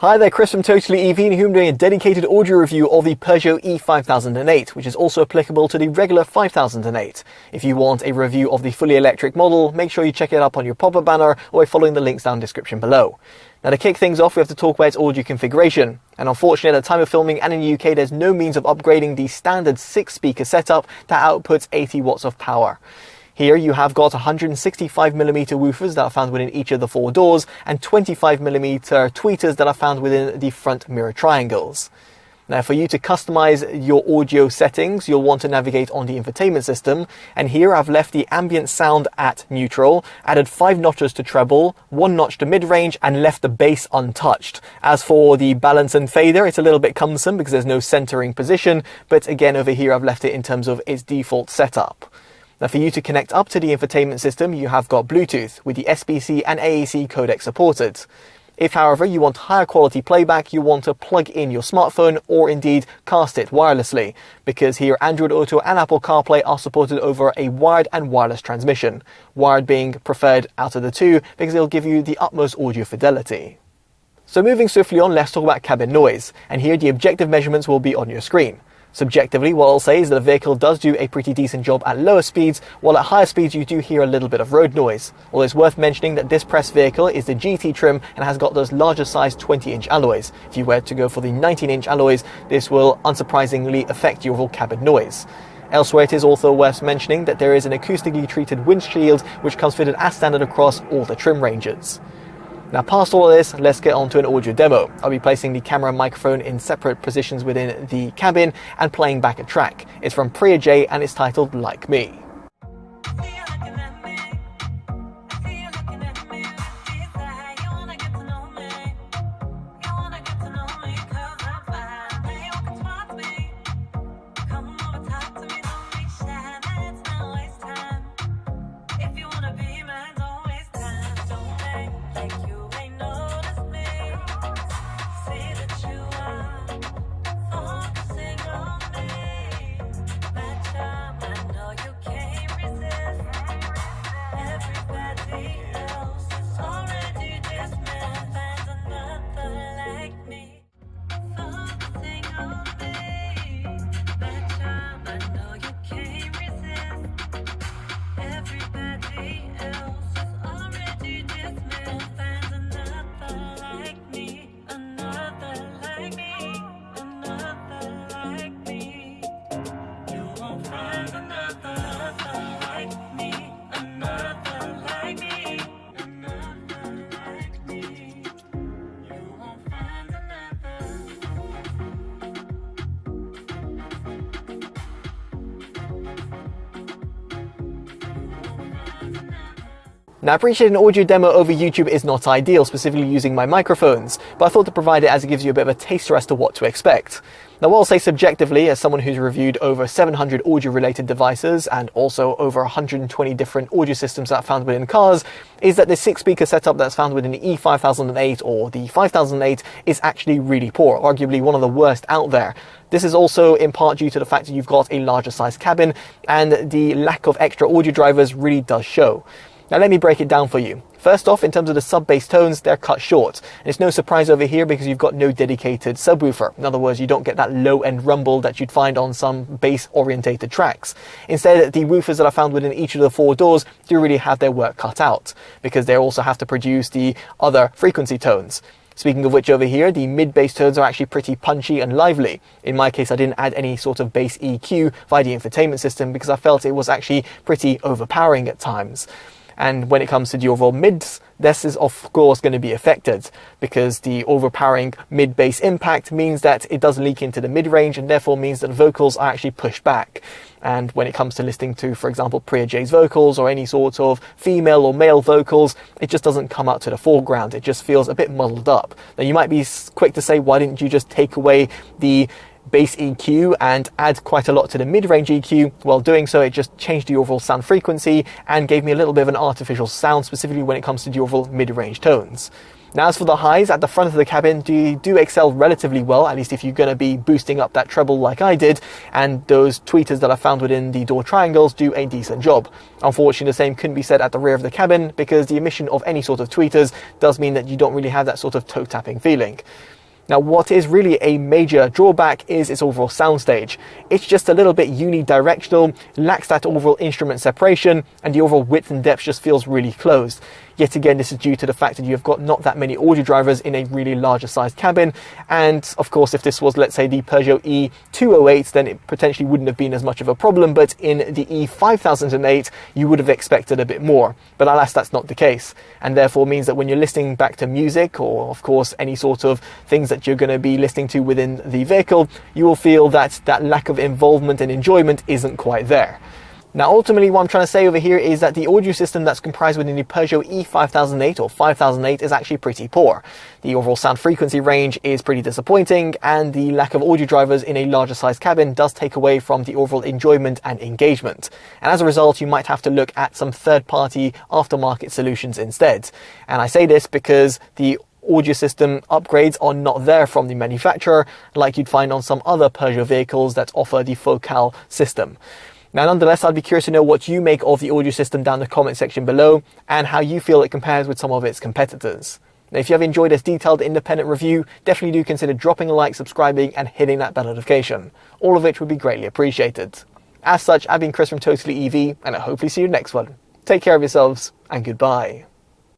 Hi there, Chris from TotallyEV, and here I'm doing a dedicated audio review of the Peugeot E-5008, which is also applicable to the regular 5008. If you want a review of the fully electric model, make sure you check it up on your pop-up banner or by following the links down in the description below. Now, to kick things off, we have to talk about its audio configuration. And unfortunately, at the time of filming and in the UK, there's no means of upgrading the standard 6-speaker setup that outputs 80 watts of power. Here you have got 165mm woofers that are found within each of the 4 doors and 25mm tweeters that are found within the front mirror triangles. Now, for you to customize your audio settings, you'll want to navigate on the infotainment system, and here I've left the ambient sound at neutral, added 5 notches to treble, 1 notch to mid-range, and left the bass untouched. As for the balance and fader, it's a little bit cumbersome because there's no centering position, but again over here I've left it in terms of its default setup. Now, for you to connect up to the infotainment system, you have got Bluetooth with the SBC and AAC codec supported. If, however, you want higher quality playback, you want to plug in your smartphone or indeed cast it wirelessly, because here Android Auto and Apple CarPlay are supported over a wired and wireless transmission, wired being preferred out of the two because it'll give you the utmost audio fidelity. So moving swiftly on, let's talk about cabin noise, and here the objective measurements will be on your screen. Subjectively, what I'll say is that the vehicle does do a pretty decent job at lower speeds, while at higher speeds you do hear a little bit of road noise. Although it's worth mentioning that this press vehicle is the GT trim and has got those larger size 20-inch alloys. If you were to go for the 19-inch alloys, this will unsurprisingly affect your overall cabin noise. Elsewhere, it is also worth mentioning that there is an acoustically treated windshield which comes fitted as standard across all the trim ranges. Now, past all of this, let's get on to an audio demo. I'll be placing the camera and microphone in separate positions within the cabin and playing back a track. It's from Peugeot and it's titled Like Me. Now, I appreciate an audio demo over YouTube is not ideal, specifically using my microphones, but I thought to provide it as it gives you a bit of a taster as to what to expect. Now, what I'll say subjectively, as someone who's reviewed over 700 audio-related devices and also over 120 different audio systems that are found within cars, is that the 6-speaker setup that's found within the E-5008 or the 5008 is actually really poor, arguably one of the worst out there. This is also in part due to the fact that you've got a larger size cabin and the lack of extra audio drivers really does show. Now, let me break it down for you. First off, in terms of the sub-bass tones, they're cut short. And it's no surprise over here because you've got no dedicated subwoofer. In other words, you don't get that low-end rumble that you'd find on some bass-orientated tracks. Instead, the woofers that are found within each of the 4 doors do really have their work cut out because they also have to produce the other frequency tones. Speaking of which, over here, the mid-bass tones are actually pretty punchy and lively. In my case, I didn't add any sort of bass EQ via the infotainment system because I felt it was actually pretty overpowering at times. And when it comes to the overall mids, this is of course going to be affected because the overpowering mid-bass impact means that it does leak into the mid-range and therefore means that vocals are actually pushed back. And when it comes to listening to, for example, Peugeot's vocals or any sort of female or male vocals, it just doesn't come out to the foreground. It just feels a bit muddled up. Now, you might be quick to say, why didn't you just take away the bass EQ and add quite a lot to the mid-range EQ? While doing so, it just changed the overall sound frequency and gave me a little bit of an artificial sound, specifically when it comes to the overall mid-range tones. Now, as for the highs at the front of the cabin, do excel relatively well, at least if you're going to be boosting up that treble like I did, and those tweeters that are found within the door triangles do a decent job. Unfortunately, the same couldn't be said at the rear of the cabin, because the emission of any sort of tweeters does mean that you don't really have that sort of toe tapping feeling. Now, what is really a major drawback is its overall soundstage. It's just a little bit unidirectional, lacks that overall instrument separation, and the overall width and depth just feels really closed. Yet again, this is due to the fact that you've got not that many audio drivers in a really larger sized cabin. And of course, if this was, let's say, the Peugeot E-5008, then it potentially wouldn't have been as much of a problem. But in the E-5008, you would have expected a bit more. But alas, that's not the case. And therefore means that when you're listening back to music, or of course, any sort of things that you're going to be listening to within the vehicle, you will feel that that lack of involvement and enjoyment isn't quite there. Now, ultimately, what I'm trying to say over here is that the audio system that's comprised within the Peugeot E-5008 or 5008 is actually pretty poor. The overall sound frequency range is pretty disappointing, and the lack of audio drivers in a larger sized cabin does take away from the overall enjoyment and engagement. And as a result, you might have to look at some third-party aftermarket solutions instead. And I say this because the audio system upgrades are not there from the manufacturer like you'd find on some other Peugeot vehicles that offer the Focal system. Now, nonetheless, I'd be curious to know what you make of the audio system down in the comment section below, and how you feel it compares with some of its competitors. Now, if you have enjoyed this detailed independent review, definitely do consider dropping a like, subscribing, and hitting that bell notification, all of which would be greatly appreciated. As such, I've been Chris from TotallyEV, and I hopefully see you next one. Take care of yourselves, and goodbye.